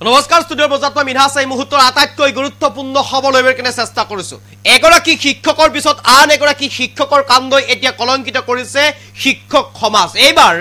নমস্কাৰ ষ্টুডিঅ'ৰ বজাত মই মিনহাছ এই মুহূৰ্তৰ আটাইতকৈ গুৰুত্বপূৰ্ণ খবৰ লৈ কেনে চেষ্টা কৰিছো এগৰাকী শিক্ষকৰ পিছত আন এগৰাকী শিক্ষকৰ কাণ্ডই এতিয়া কলংকিত কৰিছে শিক্ষক সমাজ এইবাৰ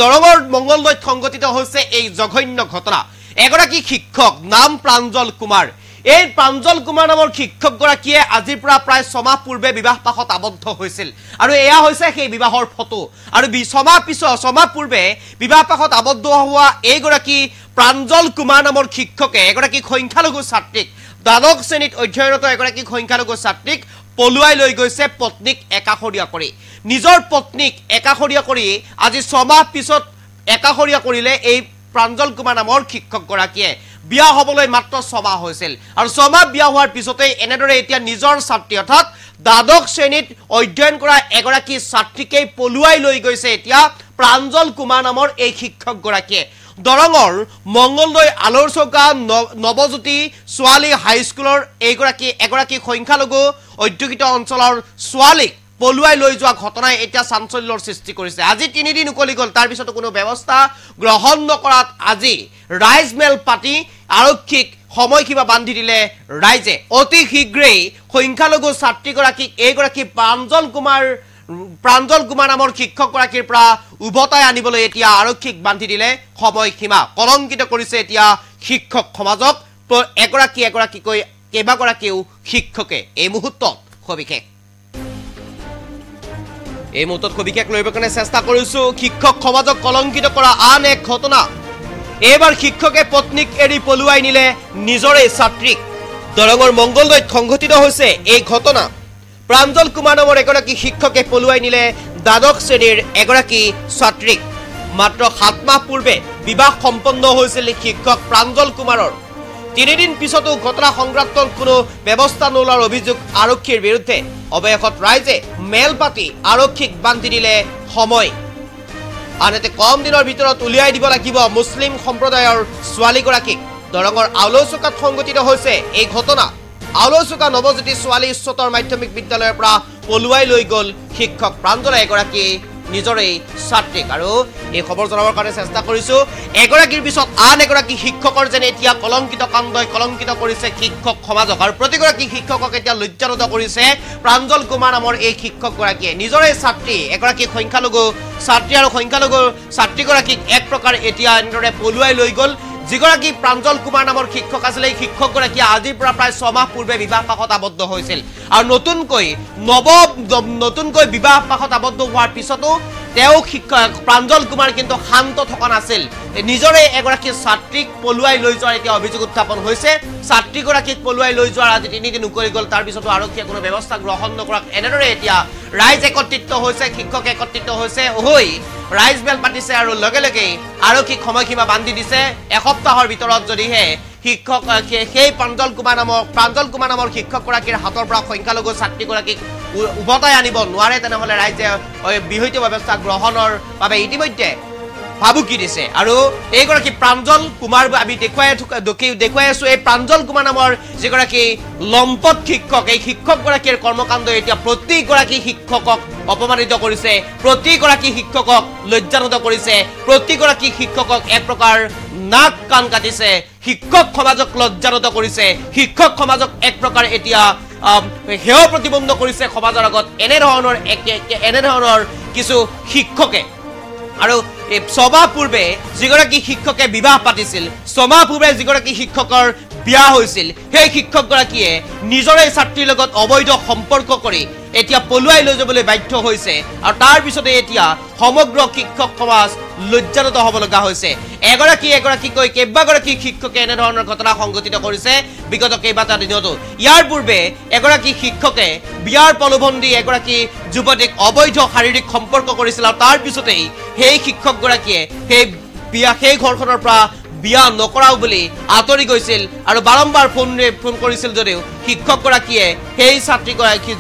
দৰঙৰ মংগলদৈত সংঘটিত হৈছে এই জঘন্য ঘটনা এগৰাকী শিক্ষক নাম প্ৰাঞ্জল কুমাৰ এই প্ৰাঞ্জল কুমাৰ নামৰ শিক্ষকগৰাকীয়ে আজিৰ পৰা প্ৰায় 6 মাহ পূৰ্বে বিবাহ পাশত আবদ্ধ হৈছিল আৰু এয়া হৈছে সেই বিবাহৰ ফটো আৰু 6 মাহ পূৰ্বে বিবাহ পাশত আবদ্ধ হোৱা এইগৰাকী প্ৰাঞ্জল কুমাৰ নামৰ শিক্ষকে এগৰাকী সংখ্যালঘু ছাত্ৰীক দ্বাদশ শ্ৰেণীত অধ্যয়নৰত এগৰাকী সংখ্যালঘু ছাত্ৰীক পলুৱাই লৈ গৈছে পত্নীক একাখৰীয়া কৰি নিজৰ পত্নীক একাখৰীয়া কৰি আজি 6 মাহ পিছত একাখৰীয়া কৰিলে এই প্ৰাঞ্জল কুমাৰ নামৰ শিক্ষকগৰাকীয়ে বিয়া হ'বলৈ মাত্ৰ 6 মাহ হৈছিল আৰু 6 মাহ বিয়া হোৱাৰ পিছতে এনেদৰে এতিয়া নিজৰ ছাত্ৰী অৰ্থাৎ দ্বাদশ শ্ৰেণীত অধ্যয়ন কৰা এগৰাকী ছাত্ৰীকে পলুৱাই লৈ গৈছে এতিয়া প্ৰাঞ্জল কুমাৰ নামৰ এই শিক্ষকগৰাকীয়ে দৰঙৰ মংগলদৈ আলৰচৌকা নৱজ্যোতি ছোৱালী হাইস্কুলৰ এগৰাকী সংখ্যালঘু অধ্যুষিত অঞ্চলৰ ছোৱালীক পলুৱাই লৈ যোৱা ঘটনাই এতিয়া চাঞ্চল্যৰ সৃষ্টি কৰিছে আজি 3 দিন উকলি গল তাৰ পিছত কোনো ব্যৱস্থা গ্ৰহণ নকৰাত আজি ৰাইজমেল পাতি আৰক্ষীক সময়সীমা বান্ধি দিলে ৰাইজে অতি শীঘ্ৰেই সংখ্যালঘু ছাত্ৰীগৰাকীক এইগৰাকী প্ৰাঞ্জল কুমাৰ নামৰ শিক্ষকগৰাকীৰ পৰা উভতাই আনিবলৈ এতিয়া আৰক্ষীক বান্ধি দিলে সময়সীমা কলংকিত কৰিছে এতিয়া শিক্ষক সমাজক এগৰাকীকৈ কেইবাগৰাকীও শিক্ষকে এই মুহূৰ্তত সবিশেষ লৈ কাৰণে চেষ্টা কৰিছো শিক্ষক সমাজক কলংকিত কৰা আন এক ঘটনা এবাৰ শিক্ষকে পত্নীক এৰি পলুৱাই নিলে নিজৰে ছাত্ৰীক দৰঙৰ মংগলদৈত সংঘটিত হৈছে এই ঘটনা প্ৰাঞ্জল কুমাৰ নামৰ এগৰাকী শিক্ষকে পলুৱাই নিলে দ্বাদশ শ্ৰেণীৰ এগৰাকী ছাত্ৰীক মাত্ৰ 7 মাহ পূৰ্বে বিবাহ সম্পন্ন হৈছিল শিক্ষক প্ৰাঞ্জল কুমাৰৰ 3 দিন পিছতো ঘটনা সংক্ৰান্তত কোনো ব্যৱস্থা নোলোৱাৰ অভিযোগ আৰক্ষীৰ বিৰুদ্ধে অৱশেষত ৰাইজে মেল পাতি আৰক্ষীক বান্ধি দিলে সময় আনহাতে কম দিনৰ ভিতৰত উলিয়াই দিব লাগিব মুছলিম সম্প্ৰদায়ৰ ছোৱালীগৰাকীক দৰঙৰ আউলচৌকাত সংঘটিত হৈছে এই ঘটনা আউলচৌকা নৱজ্যোতি ছোৱালী উচ্চতৰ মাধ্যমিক বিদ্যালয়ৰ পৰা পলুৱাই লৈ গল শিক্ষক প্ৰাঞ্জলে এগৰাকী নিজৰে ছাত্ৰীক আৰু এই খবৰ জনাবৰ কাৰণে চেষ্টা কৰিছো এগৰাকীৰ পিছত আন এগৰাকী শিক্ষকৰ যেনে এতিয়া কলংকিত কাণ্ডই কলংকিত কৰিছে শিক্ষক সমাজক আৰু প্ৰতিগৰাকী শিক্ষকক এতিয়া লজ্জানত কৰিছে প্ৰাঞ্জল কুমাৰ নামৰ এই শিক্ষকগৰাকীয়ে নিজৰে ছাত্ৰী এগৰাকী সংখ্যালঘু ছাত্ৰী আৰু সংখ্যালঘু ছাত্ৰীগৰাকীক এক প্ৰকাৰ এতিয়া এনেদৰে পলুৱাই লৈ গল যিগৰাকী প্ৰাঞ্জল কুমাৰ নামৰ শিক্ষক আছিল এই শিক্ষকগৰাকী আজিৰ পৰা প্ৰায় 6 মাহ পূৰ্বে বিবাহ পাশত আবদ্ধ হৈছিল আৰু নতুনকৈ বিবাহ পাশত আবদ্ধ হোৱাৰ পিছতো তেওঁ শিক্ষক প্ৰাঞ্জল কুমাৰ কিন্তু শান্ত থকা নাছিল নিজৰে এগৰাকী ছাত্ৰীক পলুৱাই লৈ যোৱাৰ এতিয়া অভিযোগ উত্থাপন হৈছে ছাত্ৰীগৰাকীক পলুৱাই লৈ যোৱাৰ আজি 3 দিন উকলি গল তাৰ পিছতো আৰক্ষীয়ে কোনো ব্যৱস্থা গ্ৰহণ নকৰাক এনেদৰে এতিয়া ৰাইজ একত্ৰিত হৈছে শিক্ষক একত্ৰিত হৈছে হৈ ৰাইজ মেল পাতিছে আৰু লগে লগে আৰক্ষীক সময়সীমা বান্ধি দিছে এসপ্তাহৰ ভিতৰত যদিহে শিক্ষক সেই প্ৰাঞ্জল কুমাৰ নামৰ শিক্ষকগৰাকীৰ হাতৰ পৰা সংখ্যালঘু ছাত্ৰীগৰাকীক উভতাই আনিব নোৱাৰে তেনেহলে ৰাইজে বিহিত ব্যৱস্থা গ্ৰহণৰ বাবে ইতিমধ্যে ভাবুকি দিছে আৰু এইগৰাকী প্ৰাঞ্জল কুমাৰ আমি দেখুৱাই আছো এই প্ৰাঞ্জল কুমাৰ নামৰ যিগৰাকী লম্পট শিক্ষক এই শিক্ষকগৰাকীৰ কৰ্মকাণ্ড এতিয়া প্ৰতিগৰাকী শিক্ষকক অপমানিত কৰিছে প্ৰতিগৰাকী শিক্ষকক লজ্জানত কৰিছে প্ৰতিগৰাকী শিক্ষকক এক প্ৰকাৰ নাক কাণ কাটিছে শিক্ষক সমাজক লজ্জানত কৰিছে শিক্ষক সমাজক এক প্ৰকাৰ এতিয়া হেয় প্ৰতিবন্ধ কৰিছে সমাজৰ আগত এনেধৰণৰ কিছু শিক্ষকে আৰু 6 মাহ পূৰ্বে যিগৰাকী শিক্ষকে বিবাহ পাতিছিল 6 মাহ পূৰ্বে যিগৰাকী শিক্ষকৰ বিয়া হৈছিল সেই শিক্ষকগৰাকীয়ে নিজৰে ছাত্ৰীৰ লগত অবৈধ সম্পৰ্ক কৰি এতিয়া পলুৱাই লৈ যাবলৈ বাধ্য হৈছে আৰু তাৰ পিছতে এতিয়া সমগ্ৰ শিক্ষক সমাজ লজ্জানত হ'ব লগা হৈছে এগৰাকীকৈ কেইবাগৰাকী শিক্ষকে এনেধৰণৰ ঘটনা সংঘটিত কৰিছে বিগত কেইবাটা দিনতো ইয়াৰ পূৰ্বে এগৰাকী শিক্ষকে বিয়াৰ প্ৰলোভন দি এগৰাকী যুৱতীক অবৈধ শাৰীৰিক সম্পৰ্ক কৰিছিল আৰু তাৰ পিছতেই সেই শিক্ষকগৰাকীয়ে সেই ঘৰখনৰ পৰা বিয়া নকৰাও বুলি আঁতৰি গৈছিল আৰু বাৰম্বাৰ ফোন কৰিছিল যদিও শিক্ষকগৰাকীয়ে সেই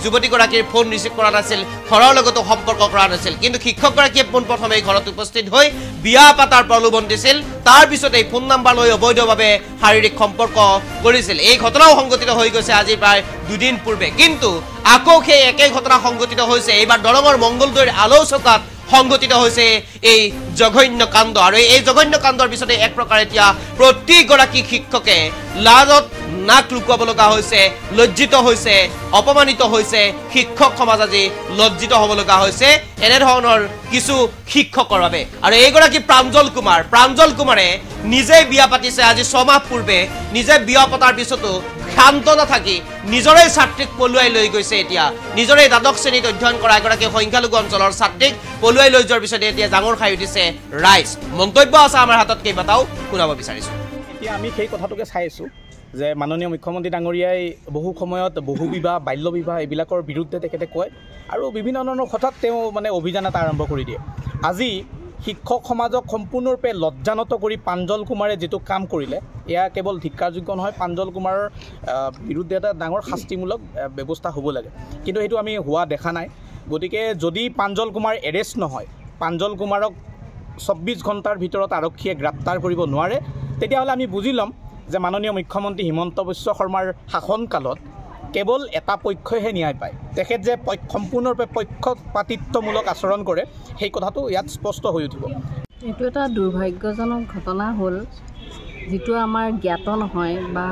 যুৱতীগৰাকীৰ ফোন ৰিচিভ কৰা নাছিল ঘৰৰ লগতো সম্পৰ্ক কৰা নাছিল কিন্তু শিক্ষকগৰাকীয়ে পোনপ্ৰথমে ঘৰত উপস্থিত হৈ বিয়া পাতাৰ প্ৰলোভন দিছিল তাৰ পিছতে ফোন নাম্বাৰ লৈ অবৈধভাৱে শাৰীৰিক সম্পৰ্ক কৰিছিল এই ঘটনাও সংঘটিত হৈ গৈছে আজি প্ৰায় 2 দিন পূৰ্বে কিন্তু আকৌ সেই একে ঘটনা সংঘটিত হৈছে এইবাৰ দৰঙৰ মংগলদৈৰ আলৌচৌকাত সংঘটিত হৈছে এই জঘন্য কাণ্ড আৰু এই জঘন্য কাণ্ডৰ পিছতে এক প্ৰকাৰ এতিয়া প্ৰতিগৰাকী শিক্ষকে লাজত নাক লুকুৱাব লগা হৈছে লজ্জিত হৈছে অপমানিত হৈছে শিক্ষক সমাজ আজি লজ্জিত হ'ব লগা হৈছে এনে ধৰণৰ কিছু শিক্ষকৰ বাবে আৰু এইগৰাকী প্ৰাঞ্জল কুমাৰে নিজে বিয়া পাতিছে আজি 6 মাহ পূৰ্বে নিজে বিয়া পতাৰ পিছতো শান্ত নাথাকি নিজৰে ছাত্ৰীক পলুৱাই লৈ গৈছে এতিয়া নিজৰে দ্বাদশ শ্ৰেণীত অধ্যয়ন কৰা এগৰাকী সংখ্যালঘু অঞ্চলৰ ছাত্ৰীক পলুৱাই লৈ যোৱাৰ পিছতে এতিয়া ডাঙৰ খাই উঠিছে ৰাইজ মন্তব্য আছে আমাৰ হাতত কেইবাটাও শুনাব বিচাৰিছো এতিয়া আমি সেই কথাটোকে চাই আছোঁ যে মাননীয় মুখ্যমন্ত্ৰী ডাঙৰীয়াই বহু সময়ত বহু বিবাহ বাল্য বিবাহ এইবিলাকৰ বিৰুদ্ধে তেখেতে কয় আৰু বিভিন্ন ধৰণৰ কথাত তেওঁ মানে অভিযান এটা আৰম্ভ কৰি দিয়ে আজি শিক্ষক সমাজক সম্পূৰ্ণৰূপে লজ্জানত কৰি প্ৰাঞ্জল কুমাৰে যেটো কাম কৰিলে এয়া কেৱল ধিক্কাৰযোগ্য নহয় প্ৰাঞ্জল কুমাৰৰ বিৰুদ্ধে এটা ডাঙৰ শাস্তিমূলক ব্যৱস্থা হ'ব লাগে কিন্তু সেইটো আমি হোৱা দেখা নাই গতিকে যদি প্ৰাঞ্জল কুমাৰ এৰেষ্ট নহয় প্ৰাঞ্জল কুমাৰক 24 ঘণ্টাৰ ভিতৰত আৰক্ষীয়ে গ্ৰেপ্তাৰ কৰিব নোৱাৰে তেতিয়াহ'লে আমি বুজি ল'ম যে মাননীয় মুখ্যমন্ত্ৰী হিমন্ত বিশ্ব শৰ্মাৰ শাসনকালত কেৱল এটা পক্ষইহে ন্যায় পায় তেখেত যে সম্পূৰ্ণৰূপে পক্ষপাতিত্বমূলক আচৰণ কৰে সেই কথাটো ইয়াত স্পষ্ট হৈ উঠিব এইটো এটা দুৰ্ভাগ্যজনক ঘটনা হ'ল যিটো আমাৰ জ্ঞাত নহয় বা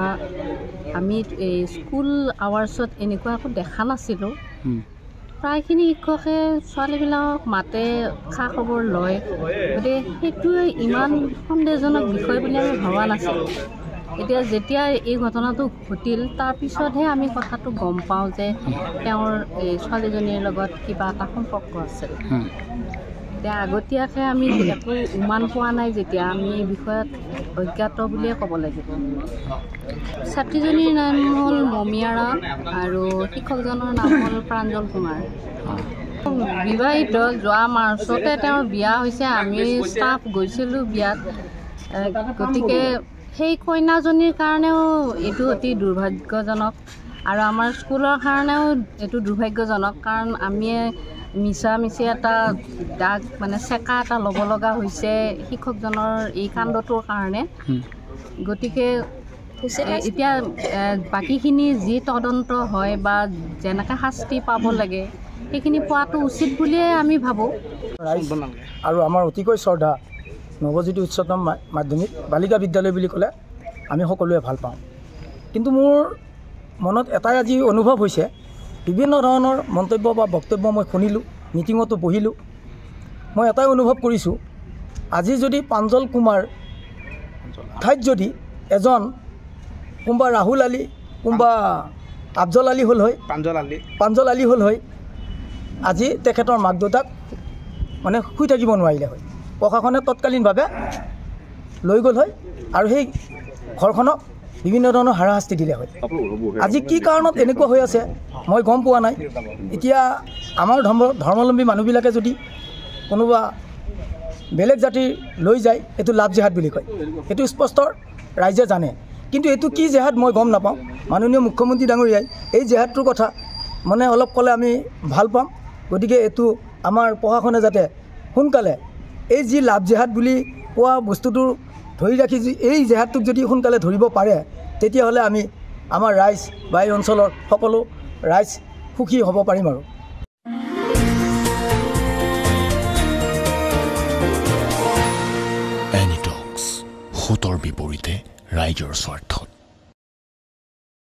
আমি এই স্কুল আৱাৰ্ছত এনেকুৱা একো দেখা নাছিলোঁ প্ৰায়খিনি শিক্ষকে ছোৱালীবিলাকক মাতে খা খবৰ লয় গতিকে সেইটোৱে ইমান সন্দেহজনক বিষয় বুলি আমি ভবা নাছিলোঁ এতিয়া যেতিয়া এই ঘটনাটো ঘটিল তাৰপিছতহে আমি কথাটো গম পাওঁ যে তেওঁৰ এই ছোৱালীজনীৰ লগত কিবা এটা সম্পৰ্ক আছিল এতিয়া আগতীয়াকৈ আমি একো উমান পোৱা নাই যেতিয়া আমি এই বিষয়ত অজ্ঞাত বুলিয়ে ক'ব লাগিব ছাত্ৰীজনীৰ নাম হ'ল মমিয়াৰা আৰু শিক্ষকজনৰ নাম হ'ল প্ৰাঞ্জল কুমাৰ বিবাহিত যোৱা মাৰ্চতে তেওঁৰ বিয়া হৈছে আমি ষ্টাফ গৈছিলোঁ বিয়াত গতিকে সেই কইনাজনীৰ কাৰণেও এইটো অতি দুৰ্ভাগ্যজনক আৰু আমাৰ স্কুলৰ কাৰণেও এইটো দুৰ্ভাগ্যজনক কাৰণ আমি মিছামিছি এটা দাগ মানে চেকা এটা ল'ব লগা হৈছে শিক্ষকজনৰ এই কাণ্ডটোৰ কাৰণে গতিকে এতিয়া বাকীখিনি যি তদন্ত হয় বা যেনেকৈ শাস্তি পাব লাগে সেইখিনি পোৱাটো উচিত বুলিয়ে আমি ভাবোঁ আৰু আমাৰ অতিকৈ শ্ৰদ্ধা নৱজ্যোতি উচ্চতম মাধ্যমিক বালিকা বিদ্যালয় বুলি ক'লে আমি সকলোৱে ভাল পাওঁ কিন্তু মোৰ মনত এটাই আজি অনুভৱ হৈছে বিভিন্ন ধৰণৰ মন্তব্য বা বক্তব্য মই শুনিলোঁ মিটিঙতো বহিলোঁ মই এটাই অনুভৱ কৰিছোঁ আজি যদি প্ৰাঞ্জল কুমাৰ ঠাইত যদি এজন কোনোবা ৰাহুল আলী কোনোবা আফজল আলী হ'ল হয় প্ৰাঞ্জল আলী হ'ল হয় আজি তেখেতৰ মাক দেউতাক মানে শুই থাকিব নোৱাৰিলে হয় প্ৰশাসনে তৎকালীনভাৱে লৈ গ'ল হয় আৰু সেই ঘৰখনক বিভিন্ন ধৰণৰ হাৰাশাস্তি দিলে হয় আজি কি কাৰণত এনেকুৱা হৈ আছে মই গম পোৱা নাই এতিয়া আমাৰ ধৰ্মাৱলম্বী মানুহবিলাকে যদি কোনোবা বেলেগ জাতিৰ লৈ যায় এইটো লাভ জেহাদ বুলি কয় এইটো স্পষ্ট ৰাইজে জানে কিন্তু এইটো কি জেহাদ মই গম নাপাওঁ মাননীয় মুখ্যমন্ত্ৰী ডাঙৰীয়াই এই জেহাদটোৰ কথা মানে অলপ ক'লে আমি ভাল পাম গতিকে এইটো আমাৰ প্ৰশাসনে যাতে সোনকালে এই যি লাভ জেহাদ বুলি কোৱা বস্তুটো ধৰি ৰাখি এই জেহাদটোক যদি সোনকালে ধৰিব পাৰে তেতিয়াহ'লে আমি আমাৰ ৰাইজ বা এই অঞ্চলৰ সকলো ৰাইজ সুখী হ'ব পাৰিম আৰু এনিটক্স, সোঁতৰ বিপৰীতে ৰাইজৰ স্বাৰ্থ।